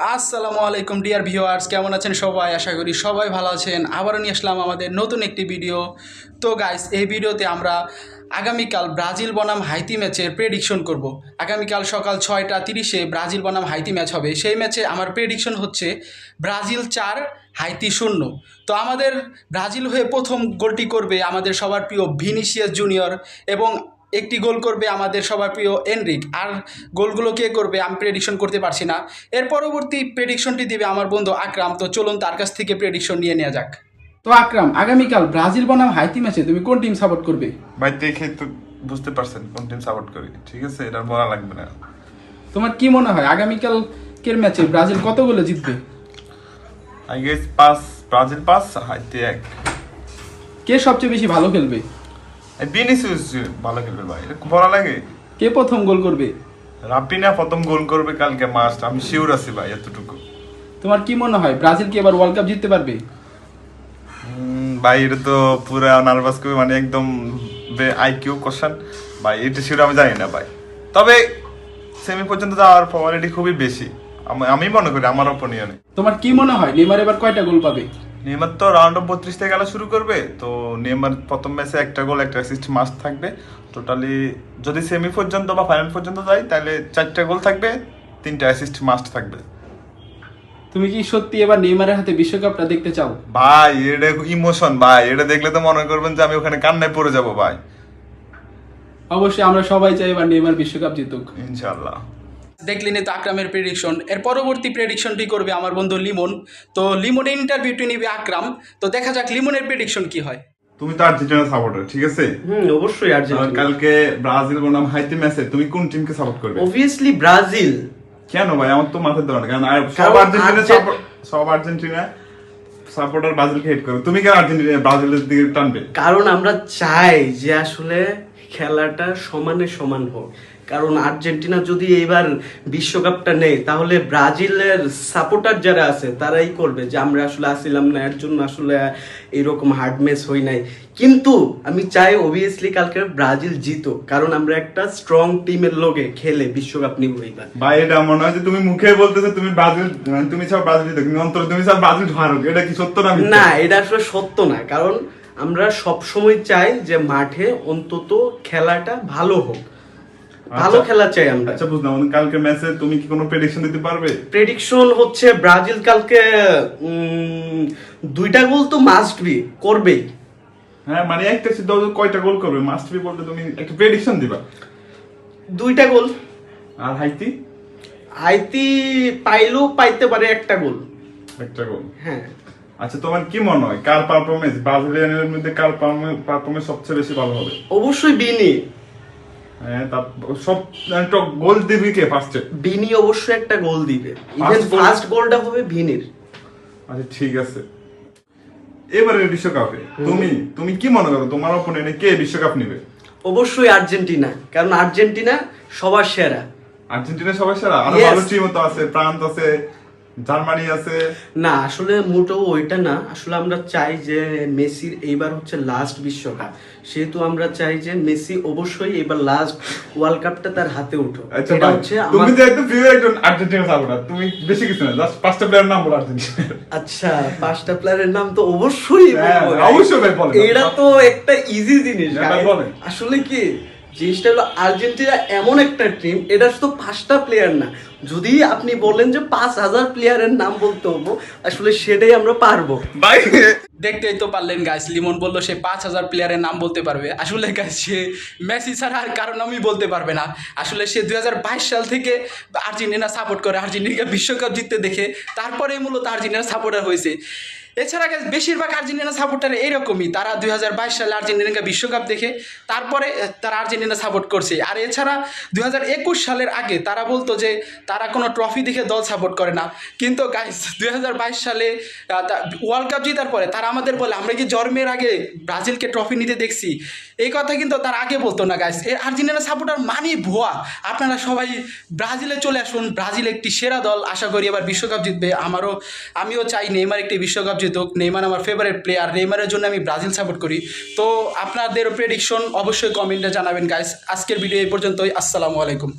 আসসালামু আলাইকুম dear viewers, কেমন আছেন সবাই? আশা করি সবাই ভালো আছেন। আবারও নিয়ে আসলাম আমাদের নতুন একটি ভিডিও। তো গাইস, এই ভিডিওতে আমরা আগামীকাল ব্রাজিল বনাম হাইতি ম্যাচের প্রেডিকশন করব। আগামীকাল সকাল 6টা 30-এ ব্রাজিল বনাম হাইতি ম্যাচ হবে। সেই ম্যাচে আমার প্রেডিকশন হচ্ছে ব্রাজিল 4 হাইতি 0। তো আমাদের ব্রাজিল হয়ে প্রথম গোলটি করবে আমাদের সবার প্রিয় ভিনিসিয়াস জুনিয়র, এবং একটি গোল করবে আমাদের সবার প্রিয় এনরিক। আর গোলগুলো কে করবে আমি প্রেডিকশন করতে পারছি না। এর পরবর্তী প্রেডিকশনটি দিবে আমার বন্ধু আকরাম। তো চলুন তার কাছ থেকে প্রেডিকশন নিয়ে নেওয়া যাক। তো আকরাম, আগামীকাল ব্রাজিল বনাম হাইতি ম্যাচে তুমি কোন টিম সাপোর্ট করবে? ভাই দেখে তো বুঝতে পারছেন কোন টিম সাপোর্ট করি, ঠিক আছে, এটা বলা লাগবে না। তোমার কি মনে হয় আগামীকালকের ম্যাচে ব্রাজিল কত গোলে জিতবে? I guess 5, Brazil 5, Haiti 1। কে সবচেয়ে বেশি ভালো খেলবে? ভিনিসিয়াস ভালো খেলবে ভাই, এটা বলা লাগে। কে প্রথম গোল করবে? রাফিনা প্রথম গোল করবে কালকে, মাস্ট, আমি শিওর আছি ভাই এতটুকু। তোমার কি মনে হয় ব্রাজিল কি এবার ওয়ার্ল্ড কাপ জিততে পারবে? ভাই এটা তো পুরা নার্ভাস করে, মানে একদম আইকিউ কোশ্চেন ভাই, এটা শিওর আমি জানি না ভাই। তবে সেমি পর্যন্ত যাওয়ার প্রবাবিলিটি খুবই বেশি আমি মনে করি, আমার অপিনিয়নে। তোমার কি মনে হয় নেইমার এবার কয়টা গোল পাবে? নেইমার তো রাউন্ড অফ 32 থেকে খেলা শুরু করবে, তো নেইমার প্রথম ম্যাচে একটা গোল একটা অ্যাসিস্ট মাস্ট থাকবে। টোটালি যদি সেমি পর্যন্ত বা ফাইনাল পর্যন্ত যায় তাহলে 4টা গোল থাকবে, 3টা অ্যাসিস্ট মাস্ট থাকবে। তুমি কি সত্যি এবার নেইমারের হাতে বিশ্বকাপটা দেখতে চাও? ভাই এটা ইমোশন ভাই, এটা দেখলে তো মনে করবেন যে আমি ওখানে কান্নায় পড়ে যাব ভাই। অবশ্যই আমরা সবাই চাই এবার নেইমার বিশ্বকাপ জিতুক ইনশাআল্লাহ। দেখলেন তো আকরামের প্রেডিকশন। এর পরবর্তী প্রেডিকশনটি করবে আমার বন্ধু লিমন। তো লিমনের ইন্টারভিউটি নিবে আকরাম। তো দেখা যাক লিমনের প্রেডিকশন কি হয়। তুমি তো আর্জেন্টিনা সাপোর্টার, ঠিক আছে? অবশ্যই আর্জেন্টিনা। কালকে ব্রাজিল বনাম হাইতি ম্যাচে তুমি কোন টিমকে সাপোর্ট করবে? Obviously Brazil. কেন ভাই? আমার তো মাথায় ধরে না, কারণ সব আর্জেন্টিনা সাপোর্টার ব্রাজিলকে হেট করে, তুমি কেন আর্জেন্টিনা ব্রাজিলের দিকে টানবে? কারণ আমরা চাই যে আসলে খেলাটা সমানে সমান হোক। কারণ আর্জেন্টিনা যদি এবার বিশ্বকাপটা নেয় তাহলে ব্রাজিলের সাপোর্টার যারা আছে তারাই করবে যে আমরা আসলে আসিলাম না, এর জন্য আসলে এরকম হার্ড ম্যাচ হই নাই। কিন্তু আমি চাই অবভিয়াসলি কালকে ব্রাজিল জিতো, কারণ আমরা একটা স্ট্রং টিমের লগে খেলে বিশ্বকাপ নিব এবার। ভাই এটা মনে হয় যে তুমি মুখে বলতেছো তুমি ব্রাজিল, মানে তুমি চাও ব্রাজিল জিতুক, কিন্তু অন্তরে তুমি চাও ব্রাজিল হারুক। এটা কি সত্য না? না, এটা আসলে সত্য না। কারণ আমরা সব সময় চাই যে মাঠে অন্তত খেলাটা ভালো হোক, ভালো খেলা চাই আমরা। আচ্ছা বুঝলাম। কালকে ম্যাচে তুমি কি কোনো প্রেডিকশন দিতে পারবে? প্রেডিকশন হচ্ছে ব্রাজিল কালকে 2টা গোল তো মাস্ট বি করবেই। হ্যাঁ, মানে একটা সিদ্ধ কয়টা গোল করবে মাস্ট বি বলতে তুমি একটা প্রেডিকশন দিবা। 2টা গোল। আর হাইতি? হাইতি পাইলেও পাইতে পারে একটা গোল। একটা গোল, হ্যাঁ। আচ্ছা তোমার কি মনে হয় কার পারফরমেন্স, ব্রাজিলিয়ানের মধ্যে কার পারফরমেন্স সবচেয়ে বেশি ভালো হবে? অবশ্যই বিনি। হ্যাঁ, তার সব একটা গোল দিবি কে ফার্স্টে? বিনি অবশ্যই একটা গোল দিবে। ইভেন ফার্স্ট গোলটা হবে ভিনির। আচ্ছা ঠিক আছে। এবারে বিশ্বকাপে তুমি কি মনে করো, তোমার অপোনেন্টে কে বিশ্বকাপ নেবে? অবশ্যই আর্জেন্টিনা, কারণ আর্জেন্টিনা সবার সেরা। আর্জেন্টিনা সবার সেরা? আরো ভালো টিম তো আছে, ফ্রান্স আছে, জার্মানি আছে। না, আসলে মোটেও ওইটা না। আসলে আমরা চাই যে মেসির এইবার হচ্ছে লাস্ট বিশ্বকাপ, সেহেতু আমরা চাই যে মেসি অবশ্যই এবার লাস্ট ওয়ার্ল্ড কাপটা তার হাতে উঠুক। আচ্ছা এটা হচ্ছে তুমি যে একদম প্রিয় একজন আর্জেন্টিনা সাপোর্টার, তুমি বেশি কিছু না, জাস্ট 5টা প্লেয়ারের নাম বলো আর্জেন্টিনা। আচ্ছা, 5টা প্লেয়ারের নাম তো অবশ্যই বলবো। অবশ্যই ভাই বলেন। এটা তো একটা ইজি জিনিস। আসলে কি জিনিসটা হলো আর্জেন্টিনা এমন একটা টিম, এটা শুধু 5টা প্লেয়ার না। যদি আপনি বলেন যে 5000 প্লেয়ারের নাম বলতে হবো, আসলে সেটাই আমরা পারবো ভাই। দেখতেই তো পারলেন গাইস, লিমন বললো সে 5000 প্লেয়ারের নাম বলতে পারবে। আসলে গাইস সে মেসি ছাড়া আর কারো নামই বলতে পারবে না। আসলে সে 2022 সাল থেকে আর্জেন্টিনা সাপোর্ট করে, আর্জেন্টিনাকে বিশ্বকাপ জিততে দেখে তারপরে মূলত আর্জেন্টিনা সাপোর্টার হয়েছে। এছাড়া গাইস বেশিরভাগ আর্জেন্টিনা সাপোর্টার এরকমই, তারা 2022 সালে আর্জেন্টিনাকে বিশ্বকাপ দেখে তারপরে তারা আর্জেন্টিনা সাপোর্ট করছে। আর এছাড়া 2021 সালের আগে তারা বলতো যে তারা কোনো ট্রফি দেখে দল সাপোর্ট করে না। কিন্তু গাইস 2022 সালে ওয়ার্ল্ড কাপ জেতার পরে তারা আমাদের বলে আমরা কি জন্মের আগে ব্রাজিলকে ট্রফি নিতে দেখছি। এই কথা কিন্তু তার আগে বলতো না গাইস। এই আর্জেন্টিনা সাপোর্টার মানে ভুয়া। আপনারা সবাই ব্রাজিলে চলে আসুন, ব্রাজিল একটি সেরা দল, আশা করি এবার বিশ্বকাপ জিতবে। আমিও চাই নেইমার একটি বিশ্বকাপ জিতুক। নেইমার আমার ফেভারিট প্লেয়ার, নেইমারের জন্য আমি ব্রাজিল সাপোর্ট করি। তো আপনাদের প্রেডিকশন অবশ্যই কমেন্টে জানাবেন গাইস। আজকের ভিডিও এই পর্যন্তই। আসসালামু আলাইকুম।